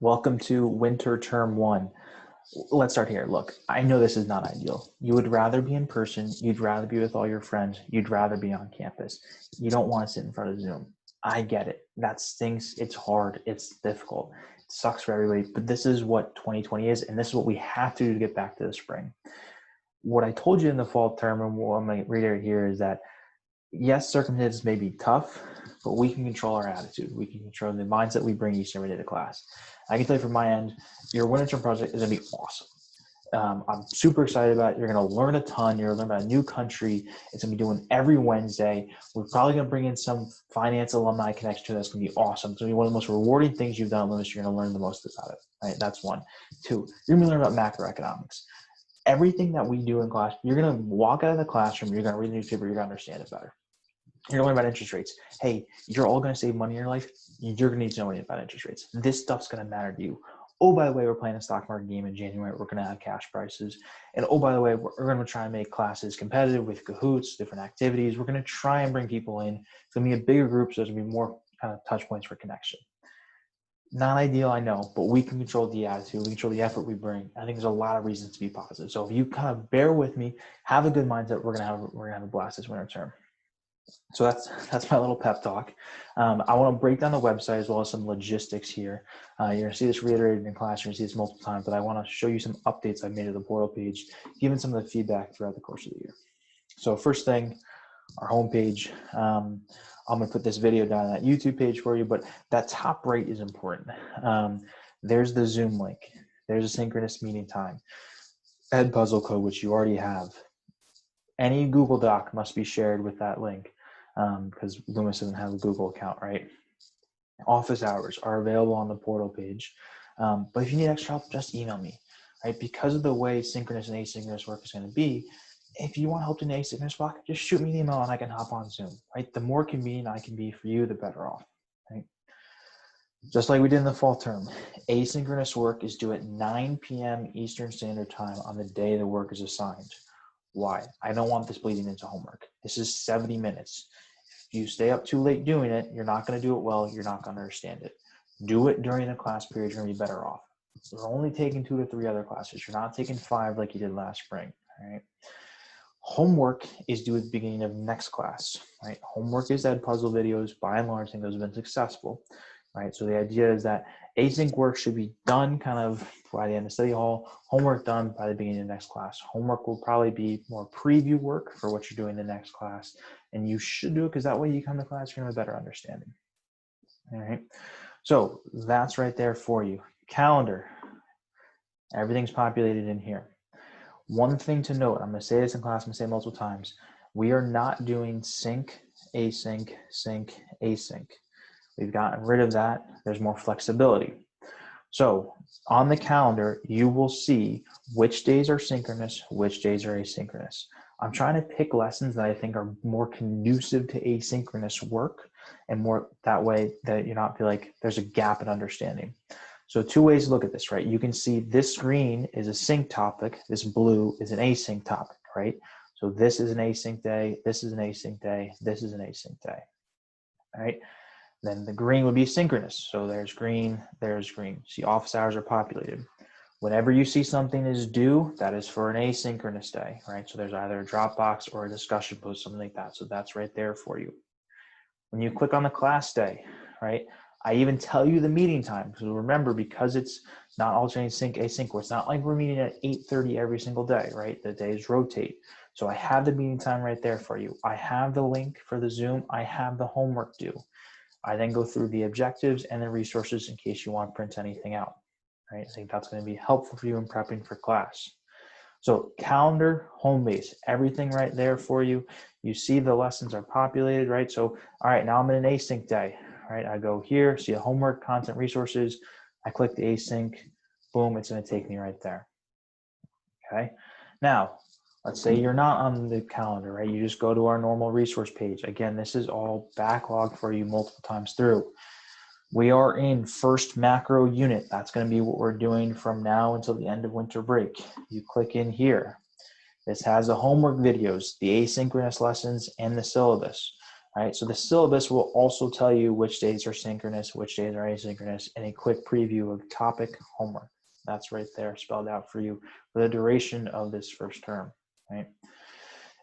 Welcome to winter term one. Let's start here. Look, I know this is not ideal. You would rather be in person. You'd rather be with all your friends. You'd rather be on campus. You don't want to sit in front of Zoom. I get it. That stinks. It's hard. It's difficult. It sucks for everybody, but this is what 2020 is, and this is what we have to do to get back to the spring. What I told you in the fall term, and what I'm going to reiterate here, is that yes, circumstances may be tough, but we can control our attitude. We can control the mindset we bring each and every day to class. I can tell you from my end, your winter term project is going to be awesome. I'm super excited about it. You're going to learn a ton. You're going to learn about a new country. It's going to be doing every Wednesday. We're probably going to bring in some finance alumni connection to that's going to be awesome. It's going to be one of the most rewarding things you've done, Lewis. You're going to learn the most about it. Right? That's one. Two, you're going to learn about macroeconomics. Everything that we do in class, you're going to walk out of the classroom, you're going to read the newspaper, you're going to understand it better. You're going to learn about interest rates. Hey, you're all going to save money in your life. You're going to need to know about interest rates. This stuff's going to matter to you. Oh, by the way, we're playing a stock market game in January. We're going to have cash prices. And oh, by the way, we're going to try and make classes competitive with Kahoots, different activities. We're going to try and bring people in. It's going to be a bigger group, so there's going to be more kind of touch points for connection. Not ideal, I know, but we can control the attitude. We control the effort we bring. I think there's a lot of reasons to be positive. So if you kind of bear with me, have a good mindset, we're gonna have a blast this winter term. So that's my little pep talk. I want to break down the website as well as some logistics here. You're going to see this reiterated in class. You're going to see this multiple times, but I want to show you some updates I've made to the portal page, given some of the feedback throughout the course of the year. So first thing, our homepage. I'm going to put this video down on that YouTube page for you, but that top right is important. There's the Zoom link. There's a synchronous meeting time. Edpuzzle code, which you already have. Any Google Doc must be shared with that link because Loomis doesn't have a Google account, right? Office hours are available on the portal page. But if you need extra help, just email me, right? Because of the way synchronous and asynchronous work is going to be, if you want help in the asynchronous block, just shoot me an email and I can hop on Zoom, right? The more convenient I can be for you, the better off, right? Just like we did in the fall term, asynchronous work is due at 9 p.m. Eastern Standard Time on the day the work is assigned. Why? I don't want this bleeding into homework. This is 70 minutes. If you stay up too late doing it, you're not going to do it well. You're not going to understand it. Do it during the class period. You're going to be better off. You're only taking 2 to 3 other classes. You're not taking 5 like you did last spring. All right. Homework is due at the beginning of next class. Right. Homework is Edpuzzle videos. By and large, I think those have been successful. Right. So the idea is that async work should be done kind of by the end of study hall, homework done by the beginning of the next class. Homework will probably be more preview work for what you're doing in the next class. And you should do it because that way you come to class, you're going to have a better understanding. All right. So that's right there for you. Calendar. Everything's populated in here. One thing to note, I'm going to say this in class, I'm going to say it multiple times. We are not doing sync, async, sync, async. We've gotten rid of that. There's more flexibility. So on the calendar, you will see which days are synchronous, which days are asynchronous. I'm trying to pick lessons that I think are more conducive to asynchronous work and more that way that you not feel like there's a gap in understanding. So 2 ways to look at this, right? You can see this green is a sync topic. This blue is an async topic, right? So this is an async day. This is an async day. This is an async day, all right? Then the green would be synchronous. So there's green, there's green. See, office hours are populated. Whenever you see something is due, that is for an asynchronous day, right? So there's either a Dropbox or a discussion post, something like that. So that's right there for you. When you click on the class day, right? I even tell you the meeting time. So remember, because it's not alternating sync, async, it's not like we're meeting at 8:30 every single day, right? The days rotate. So I have the meeting time right there for you. I have the link for the Zoom. I have the homework due. I then go through the objectives and the resources in case you want to print anything out, right? I think that's going to be helpful for you in prepping for class. So calendar, home base, everything right there for you. You see the lessons are populated, right? So, all right, now I'm in an async day, right? I go here, see a homework, content, resources. I click the async, boom, it's going to take me right there, okay? Now, let's say you're not on the calendar, right? You just go to our normal resource page. Again, this is all backlogged for you multiple times through. We are in first macro unit. That's going to be what we're doing from now until the end of winter break. You click in here. This has the homework videos, the asynchronous lessons, and the syllabus. All right, so the syllabus will also tell you which days are synchronous, which days are asynchronous, and a quick preview of topic homework. That's right there spelled out for you for the duration of this first term, right?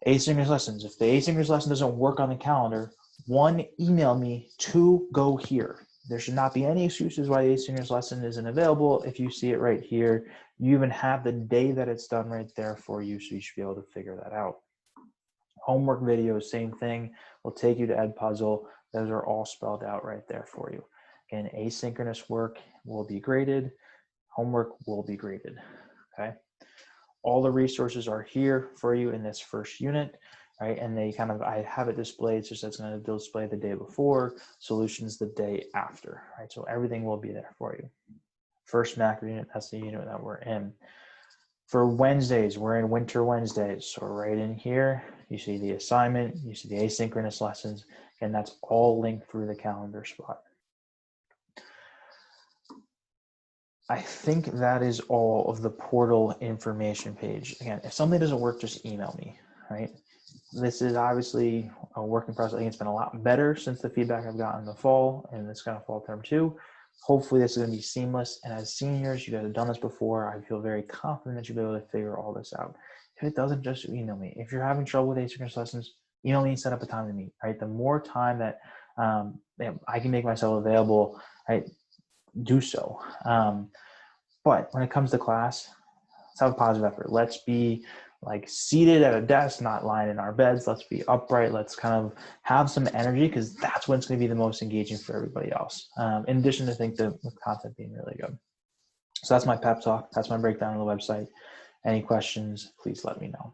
Asynchronous lessons. If the asynchronous lesson doesn't work on the calendar, 1, email me, 2, go here. There should not be any excuses why the asynchronous lesson isn't available. If you see it right here, you even have the day that it's done right there for you, so you should be able to figure that out. Homework videos, same thing. We'll take you to Edpuzzle. Those are all spelled out right there for you. Again, asynchronous work will be graded. Homework will be graded, okay? All the resources are here for you in this first unit, right? And they kind of, I have it displayed just so it's going to display the day before, solutions the day after, right? So everything will be there for you. First macro unit, that's the unit that we're in. For Wednesdays, we're in Winter Wednesdays. So right in here, you see the assignment, you see the asynchronous lessons, and that's all linked through the calendar spot. I think that is all of the portal information page. Again, if something doesn't work, just email me, right? This is obviously a work in process. I think it's been a lot better since the feedback I've gotten in the fall, and it's kind of fall term 2. Hopefully this is going to be seamless. And as seniors, you guys have done this before. I feel very confident that you'll be able to figure all this out. If it doesn't, just email me. If you're having trouble with asynchronous lessons, email me and set up a time to meet, right? The more time that I can make myself available, right, do so. But when it comes to class, let's have a positive effort. Let's be like seated at a desk, not lying in our beds. Let's be upright. Let's kind of have some energy, because that's when it's going to be the most engaging for everybody else. In addition to the content being really good. So that's my pep talk. That's my breakdown on the website. Any questions, please let me know.